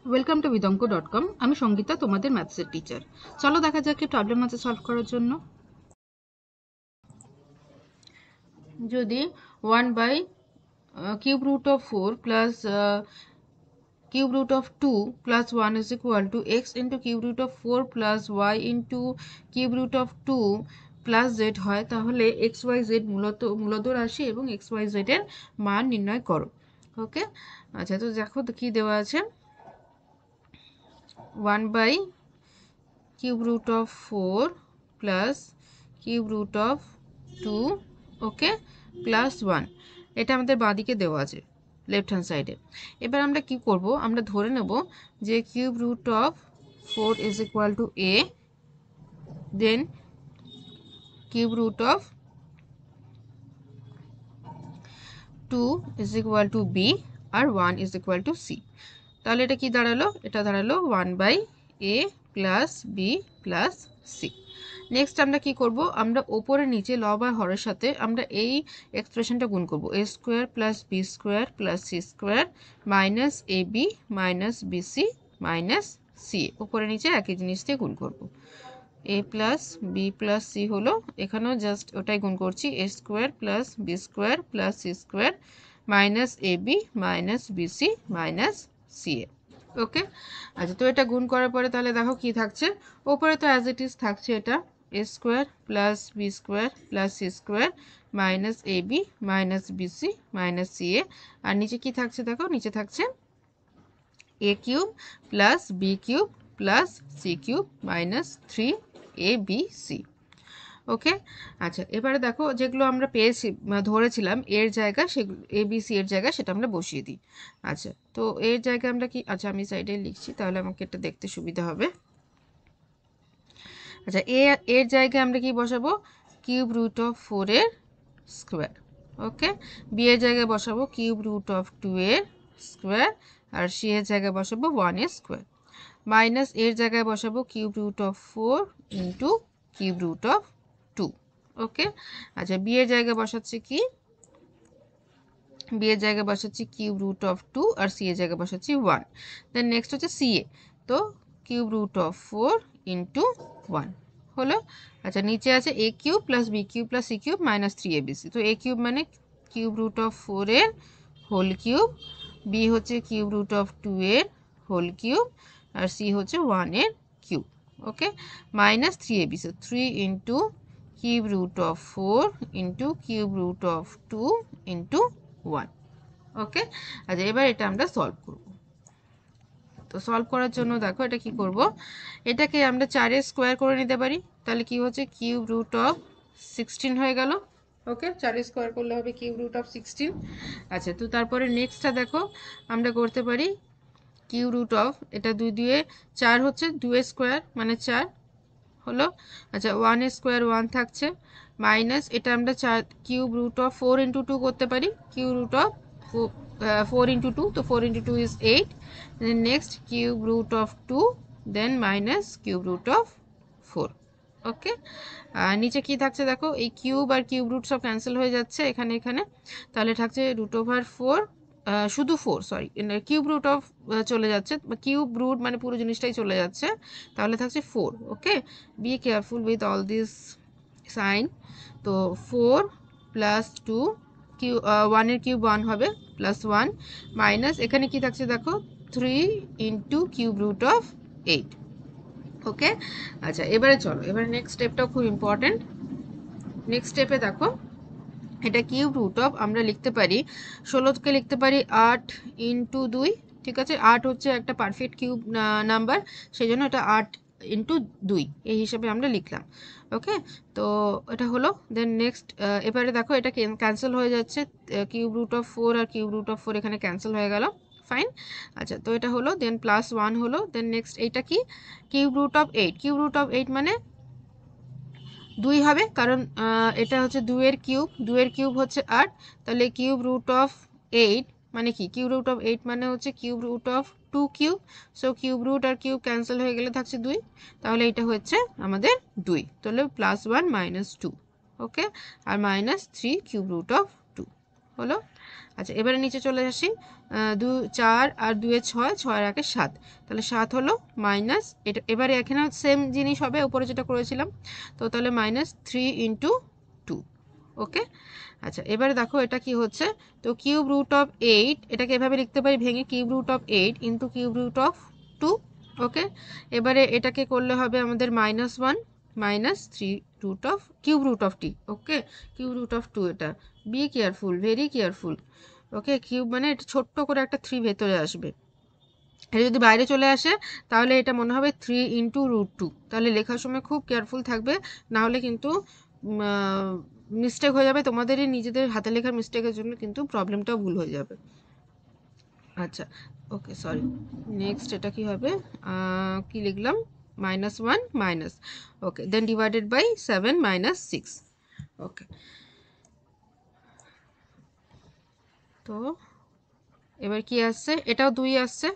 Welcome to vidonko.com। আমি সঙ্গীতা, তোমাদের ম্যাথসের teacher. চলো দেখা যাক কি প্রবলেম আছে সলভ করার জন্য। যদি 1 by cube root of 4 plus cube root of 2 plus 1 is equal to X into cube root of 4 plus Y into cube root of 2 plus Z হয়, তাহলে এক্স ওয়াই জেড মূলত রাশি এবং এক্স ওয়াই জেড এর মান নির্ণয় করো। ওকে, আচ্ছা, তো দেখো কি দেওয়া আছে। 1 by cube root of 4 plus cube root of 2, okay, plus 1, এটা আমাদের বাঁদিকে দেওয়া আছে লেফট হ্যান্ড সাইডে। এবার আমরা কি করব, আমরা ধরে নেব যে cube root of 4 is equal to A, then cube root of 2 is equal to B, আর 1 ইজ ইকুয়াল টু সি। তাহলে এটা কি দাঁড়ালো, এটা দাঁড়ালো 1 by A plus B plus C. Next আমরা কি করব, আমরা ওপরে নিচে লব আর হরের সাথে আমরা এই এক্সপ্রেশনটা গুণ করব, A square plus B square plus C square minus A B minus BC minus C. ওপরে নিচে একই জিনিস দিয়ে গুণ করব। A plus B plus C হলো, এখানেও জাস্ট ওটাই গুণ করছি, A square plus B square plus C square minus A B minus BC minus C A. Okay, আচ্ছা, তো এটা গুণ করার পরে তাহলে দেখো কি থাকছে, ওপরে তো অ্যাজ ইট ইজ থাকছে এটা A square plus B square plus C square minus A B minus BC minus C A, আর নিচে কি থাকছে দেখো, নিচে থাকছে A cube plus B cube plus C cube minus 3abc। Okay, আচ্ছা, এবারে দেখো যেগুলো আমরা পেয়েছি ধরেছিলাম এর জায়গা, সেগুলো এবিসি এর জায়গা, সেটা আমরা বসিয়ে দিই। আচ্ছা, তো এর জায়গায় আমরা কি, আচ্ছা আমি সাইডে লিখছি তাহলে আমাকে এটা দেখতে সুবিধা হবে। আচ্ছা, এর জায়গায় আমরা কি বসাবো, কিউব রুট অফ 4 এর স্কোয়ার। ওকে, বি এর জায়গায় বসাবো কিউব রুট অফ 2 এর স্কোয়ার, আর সি এর জায়গায় বসাবো 1 এর স্কোয়ার, মাইনাস এর জায়গায় বসাবো cube root of 4 into cube root of 2। Okay, আচ্ছা, বি এর জায়গায় বসাচ্ছি কি, বি এর জায়গায় বসাচ্ছি কিউব রুট অফ 2, আর সি এর জায়গায় বসাচ্ছি 1। দেন নেক্সট হচ্ছে সি এ, তো কিউব রুট অফ 4 ইন্টু 1 হলো। আচ্ছা, নিচে আছে A cube plus B cube plus C cube minus 3abc, তো এ কিউব মানে কিউব রুট অফ 4 এর হোল কিউব, বি হচ্ছে কিউব রুট অফ 2 এর হোল কিউব, আর সি হচ্ছে 1 এর cube. Okay, minus 3abc, 3 into cube root of 4 into cube root of 2 into 1। Okay, আচ্ছা, এবার এটা আমরা সলভ করব। তো সলভ করার জন্য দেখো এটা কি করব, এটাকে আমরা 4 এর স্কোয়ার করে নিতে পারি, তাহলে কি হচ্ছে কিউব রুট অফ 16 হয়ে গেল। ওকে, 4 এর স্কোয়ার করলে হবে কিউব রুট অফ 16। আচ্ছা, তো তারপরে নেক্সটটা দেখো আমরা করতে পারি কিউব রুট অফ, এটা 2 দিয়ে 4 হচ্ছে, 2 এর স্কোয়ার মানে 4 হলো। আচ্ছা, 1 এর স্কোয়ার 1 থাকছে, মাইনাস এটা আমরা 4 কিউব রুট অফ 4 ইন্টু 2 করতে পারি, কিউব রুট অফ 4 ইন্টু 2, তো 4 into 2 is 8, then next cube root of 2, then minus cube root of 4। Okay, আর নিচে কি থাকছে দেখো, এই কিউব আর কিউব রুট সব ক্যান্সেল হয়ে যাচ্ছে এখানে এখানে, তাহলে থাকছে রুট ওভার 4, শুধু 4, সরি, কিউব রুট অফ চলে যাচ্ছে, কিউব রুট মানে পুরো জিনিসটাই চলে যাচ্ছে, তাহলে থাকছে 4। Okay, be careful with all this sign. তো 4 প্লাস 2, কিউ 1 এর কিউব 1 হবে, প্লাস 1 মাইনাস এখানে কি থাকছে দেখো 3 ইন্টু কিউব রুট অফ 8। ওকে, আচ্ছা, এবারে চলো, এবারে নেক্সট স্টেপটাও খুব ইম্পর্টেন্ট। নেক্সট স্টেপে দেখো এটা কিউব রুট অফ আমরা লিখতে পারি 16কে লিখতে পারি 8 ইন্টু 2, ঠিক আছে, 8 হচ্ছে একটা পারফেক্ট কিউব নাম্বার, সেই জন্য এটা 8 ইন্টু 2 এই হিসাবে আমরা লিখলাম। ওকে, তো এটা হলো। দেন নেক্সট এবারে দেখো এটা ক্যান্সেল হয়ে যাচ্ছে, কিউব রুট অফ 4 আর কিউব রুট অফ 4 এখানে ক্যান্সেল হয়ে গেল, ফাইন। আচ্ছা, তো এটা হলো, দেন প্লাস 1 হলো, দেন নেক্সট এইটা কি, cube root of 8, cube root of 8 মানে 2 হবে, কারণ এটা হচ্ছে 2 এর কিউব, 2 এর কিউব হচ্ছে 8, তাহলে কিউব রুট অফ 8 মানে কি, কিউব রুট অফ 8 মানে হচ্ছে cube root of 2 cube, so cube root আর কিউব ক্যান্সেল হয়ে গেলে থাকছে 2, তাহলে এটা হচ্ছে আমাদের 2, তাহলে +1 - 2। ওকে, আর -3 কিউব রুট অফ 2। হলো। আচ্ছা এবারে নিচে চলে আসি, 4 আর 2 6, 6 আর 1 7, তাহলে 7 হলো মাইনাস এটা, এবারে এখানে সেম জিনিস হবে উপরে যেটা করেছিলাম, তো তাহলে -3 × 2। ওকে। আচ্ছা এবারে দেখো এটা কি হচ্ছে, তো কিউব রুট অফ 8 এটাকে এভাবে লিখতে পারি ভেঙে, cube root of 8 × cube root of 2। Okay. এবারে এটাকে করলে হবে আমাদের -1 -3 root of cube root of T. Okay, cube root of 2 এটা, be careful, very careful. Okay, cube মানে এটা ছোট্ট করে একটা 3 ভেতরে আসবে, এটা যদি বাইরে চলে আসে তাহলে এটা মনে হবে 3 × √2। তাহলে লেখার সময় খুব কেয়ারফুল থাকবে, না হলে কিন্তু মিস্টেক হয়ে যাবে, তোমাদেরই নিজেদের হাতে লেখার মিস্টেকের জন্য কিন্তু প্রবলেমটাও ভুল হয়ে যাবে। আচ্ছা ওকে, সরি। নেক্সট এটা কি হবে, কি লিখলাম, -1 minus, okay, then divided by 7 - 6। Okay, তো এবার কি আসছে, এটাও 2 আসছে,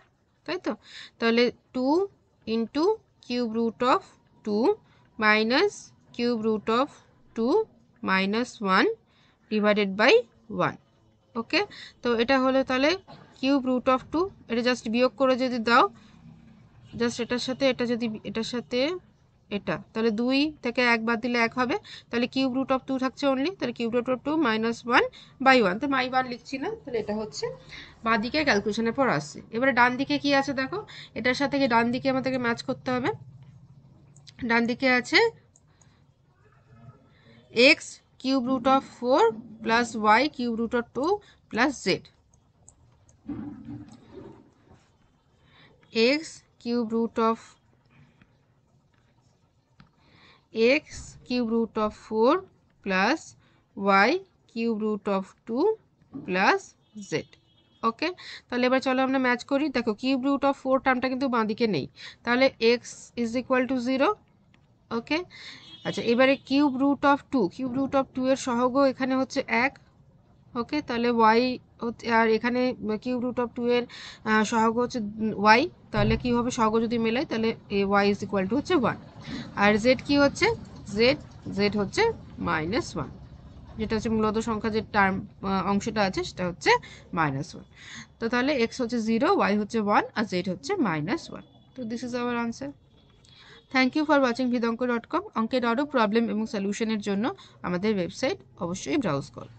তাই তো, তাহলে 2 × cube root of 2 minus cube root of 2 -1 divided by 1। Okay, তো এটা হলো তাহলে কিউব রুট অফ 2, এটা জাস্ট বিয়োগ করে যদি দাও, জাস্ট এটার সাথে এটা যদি এটার সাথে এটা, তাহলে 2 থেকে 1 বাদ দিলে 1 হবে, তাহলে কিউব রুট অফ 2 থাকছে অনলি, তাহলে কিউব রুট অফ 2 -1/1, তো -1 লিখছি না, তাহলে এটা হচ্ছে বাঁ দিকে ক্যালকুলেশনের পর আসছে। এবারে ডান দিকে কি আছে দেখো, এটার সাথে কি ডান দিকে আমাদেরকে ম্যাচ করতে হবে। ডান দিকে আছে x cube root of 4 plus y cube root of 2 plus z, x cube root of x cube root of 4 plus y cube root of 2 plus z। Okay, তাহলে এবার চলো আমরা ম্যাচ করি। দেখো কিউব রুট অফ 4 টার্মটা কিন্তু বাঁ দিকে নেই, তাহলে x = 0। ওকে, আচ্ছা এবারে cube root of 2, cube root of 2 এর সহগ এখানে হচ্ছে 1। ওকে, তাহলে y আর এখানে কিউব রুট অফ 2 এর সহগ হচ্ছে y, তাহলে কি হবে, সহগ যদি মেলায় তাহলে y = হচ্ছে 1। আর z কি হচ্ছে, z হচ্ছে -1, যেটা হচ্ছে মূলত সংখ্যা যে টার্ম অংশটা আছে সেটা হচ্ছে -1। তো তাহলে x হচ্ছে 0, y হচ্ছে 1 আর z হচ্ছে -1। তো this is our answer. Thank you for watching vidanko.com। অঙ্কের আরও প্রবলেম এবং সলিউশনের জন্য আমাদের ওয়েবসাইট অবশ্যই ব্রাউজ করো।